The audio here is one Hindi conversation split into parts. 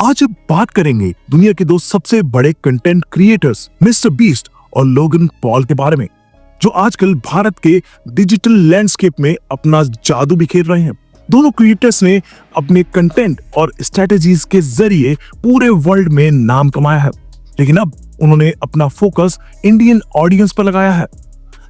आज अब बात करेंगे दुनिया के दो सबसे बड़े कंटेंट क्रिएटर्स मिस्टर बीस्ट और लोगन पॉल के बारे में, जो आजकल भारत के डिजिटल लैंडस्केप में अपना जादू बिखेर रहे हैं। दोनों क्रिएटर्स ने अपने कंटेंट और स्ट्रेटेजीज के जरिए पूरे वर्ल्ड में नाम कमाया है, लेकिन अब उन्होंने अपना फोकस इंडियन ऑडियंस पर लगाया है।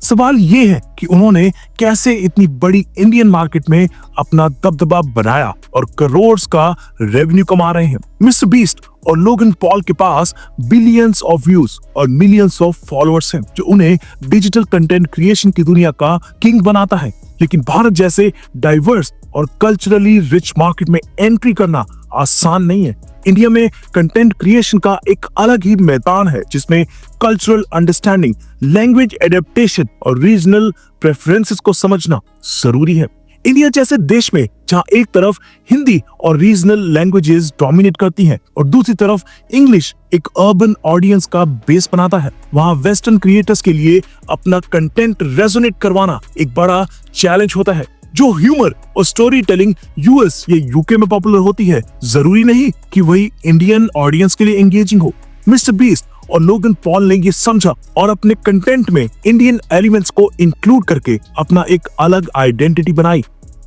सवाल ये है कि उन्होंने कैसे इतनी बड़ी इंडियन मार्केट में अपना दबदबा बनाया और करोड़ का रेवेन्यू कमा रहे हैं। मिस्टर बीस्ट और लोगन पॉल के पास बिलियंस ऑफ व्यूज और मिलियंस ऑफ फॉलोअर्स हैं, जो उन्हें डिजिटल कंटेंट क्रिएशन की दुनिया का किंग बनाता है। लेकिन भारत जैसे डाइवर्स और कल्चरली रिच मार्केट में एंट्री करना आसान नहीं है। इंडिया में कंटेंट क्रिएशन का एक अलग ही मैदान है, जिसमें कल्चरल अंडरस्टैंडिंग, लैंग्वेज एडेप्टेशन और रीजनल प्रेफरेंसेस को समझना जरूरी है। इंडिया जैसे देश में जहां एक तरफ हिंदी और रीजनल लैंग्वेजेस डोमिनेट करती हैं और दूसरी तरफ इंग्लिश एक अर्बन ऑडियंस का बेस बनाता है, वहां वेस्टर्न क्रिएटर्स के लिए अपना कंटेंट रेजोनेट करवाना एक बड़ा चैलेंज होता है। जो ह्यूमर और स्टोरी टेलिंग यूएस या यूके में पॉपुलर होती है, जरूरी नहीं कि वही इंडियन ऑडियंस के लिए एंगेजिंग हो। मिस्टर बीस्ट और लोगन पॉल ने ये समझा और अपने कंटेंट में इंडियन एलिमेंट्स को इंक्लूड करके अपना एक अलग आइडेंटिटी बनाई।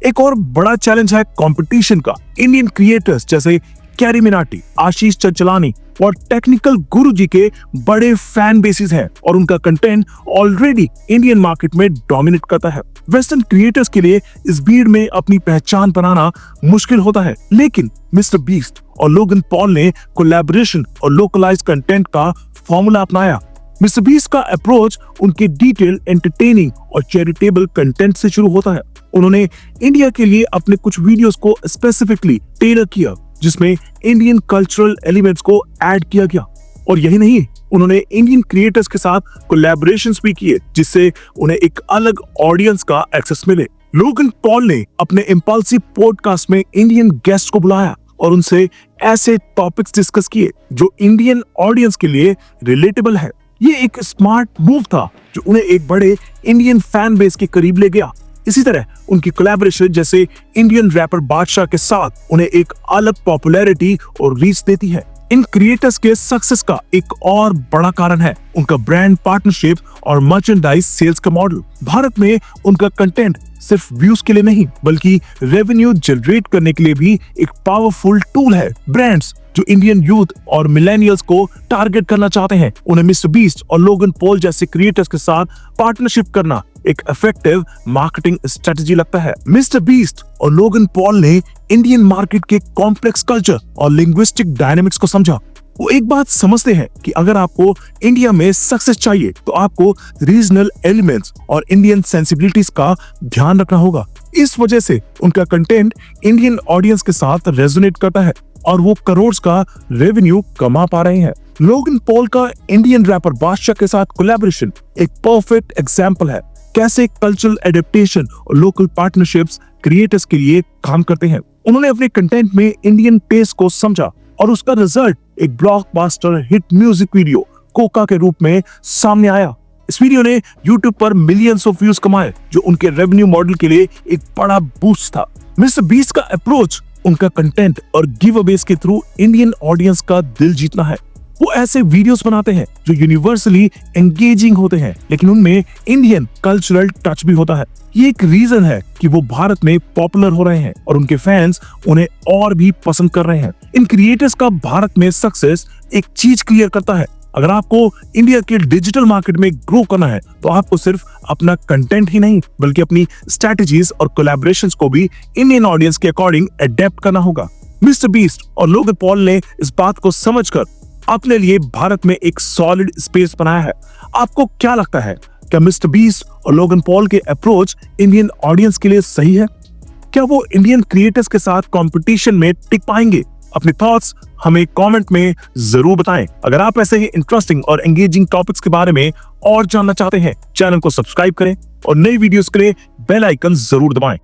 एक और बड़ा चैलेंज है कंपटीशन का। इंडियन क्रिएटर्स जैसे कैरी मिनाटी, आशीष चंचलानी और टेक्निकल गुरुजी के बड़े फैन बेसिस हैं और उनका कंटेंट ऑलरेडी इंडियन मार्केट में डोमिनेट करता है। वेस्टर्न क्रिएटर्स के लिए इस भीड़ में अपनी पहचान बनाना मुश्किल होता है, लेकिन मिस्टर बीस्ट और लोगन पॉल ने कोलैबोरेशन और लोकलाइज्ड कंटेंट का फॉर्मूला अपनाया। मिस्टर बीस्ट का अप्रोच उनके डिटेल, एंटरटेनिंग और चैरिटेबल कंटेंट से शुरू होता है। उन्होंने इंडिया के लिए अपने कुछ वीडियोस को स्पेसिफिकली टेलर किया, जिसमें इंडियन कल्चरल एलिमेंट्स को ऐड किया गया। और यही नहीं, उन्होंने इंडियन क्रिएटर्स के साथ कोलैबोरेशंस भी किए, जिससे उन्हें एक अलग ऑडियंस का एक्सेस मिले। लोगन पॉल ने अपने इम्पल्सिव पॉडकास्ट में इंडियन गेस्ट को बुलाया और उनसे ऐसे टॉपिक्स डिस्कस किए जो इंडियन ऑडियंस के लिए रिलेटेबल है। ये एक स्मार्ट मूव था जो उन्हें एक बड़े इंडियन फैन बेस के करीब ले गया। इसी तरह उनकी कोलैबोरेशन जैसे इंडियन रैपर बादशाह के साथ उन्हें एक अलग पॉपुलैरिटी और रीच देती है। इन क्रिएटर्स के सक्सेस का एक और बड़ा कारण है उनका ब्रांड पार्टनरशिप और मर्चेंडाइज सेल्स का मॉडल। भारत में उनका कंटेंट सिर्फ व्यूज के लिए नहीं, बल्कि रेवेन्यू जनरेट करने के लिए भी एक पावरफुल टूल है। ब्रांड्स जो इंडियन यूथ और मिलेनियल्स को टारगेट करना चाहते हैं, उन्हें मिस्टर बीस्ट और लोगन पॉल जैसे क्रिएटर्स के साथ पार्टनरशिप करना एक इफेक्टिव मार्केटिंग स्ट्रेटजी लगता है। मिस्टर बीस्ट और लोगन पॉल ने इंडियन मार्केट के कॉम्प्लेक्स कल्चर और लिंग्विस्टिक डायनामिक्स को समझा। वो एक बात समझते हैं कि अगर आपको इंडिया में सक्सेस चाहिए तो आपको रीजनल एलिमेंट्स और इंडियन सेंसिबिलिटीज का ध्यान रखना होगा। इस वजह से उनका कंटेंट इंडियन ऑडियंस के साथ रेजोनेट करता है और वो करोड़ का रेवेन्यू कमा पा रहे हैं। लोगन पॉल का इंडियन रैपर बादशाह के साथ कोलैबोरेशन एक परफेक्ट एग्जांपल है कैसे कल्चरल एडेप्टेशन और लोकल पार्टनरशिप्स क्रिएटर्स के लिए काम करते हैं। उन्होंने अपने कंटेंट में इंडियन टेस्ट को समझा और उसका रिजल्ट एक blockbuster hit music video Coca के रूप में सामने आया। इस वीडियो ने YouTube पर मिलियंस ऑफ व्यूज कमाए, जो उनके रेवेन्यू मॉडल के लिए एक बड़ा बूस्ट था। मिस्टर बीस्ट का अप्रोच उनका कंटेंट और गिव अवेज के थ्रू इंडियन ऑडियंस का दिल जीतना है। वो ऐसे वीडियोस बनाते हैं जो यूनिवर्सली एंगेजिंग होते हैं, लेकिन उनमें इंडियन कल्चरल टच भी होता है। ये एक रीजन है कि वो भारत में पॉपुलर हो रहे हैं और उनके फैंस उन्हें और भी पसंद कर रहे हैं। इन क्रिएटर्स का भारत में सक्सेस एक चीज क्लियर करता है, अगर आपको इंडिया के डिजिटल मार्केट में ग्रो करना है तो आपको सिर्फ अपना कंटेंट ही नहीं, बल्कि अपनी स्ट्रेटजीज और कोलैबोरेशंस को भी इंडियन ऑडियंस के अकॉर्डिंग अडेप्ट करना होगा। मिस्टर बीस्ट और लोगन पॉल ने इस बात को समझकर अपने लिए भारत में एक सॉलिड स्पेस बनाया है। आपको क्या लगता है, क्या मिस्टर बीस्ट और लोगन पॉल के अप्रोच इंडियन ऑडियंस के लिए सही है? क्या वो इंडियन क्रिएटर्स के साथ कंपटीशन में टिक पाएंगे? अपने थॉट्स हमें कमेंट में जरूर बताएं। अगर आप ऐसे ही इंटरेस्टिंग और एंगेजिंग टॉपिक्स के बारे में और जानना चाहते हैं, चैनल को सब्सक्राइब करें और नई वीडियोस के लिए बेल आइकन जरूर दबाएं।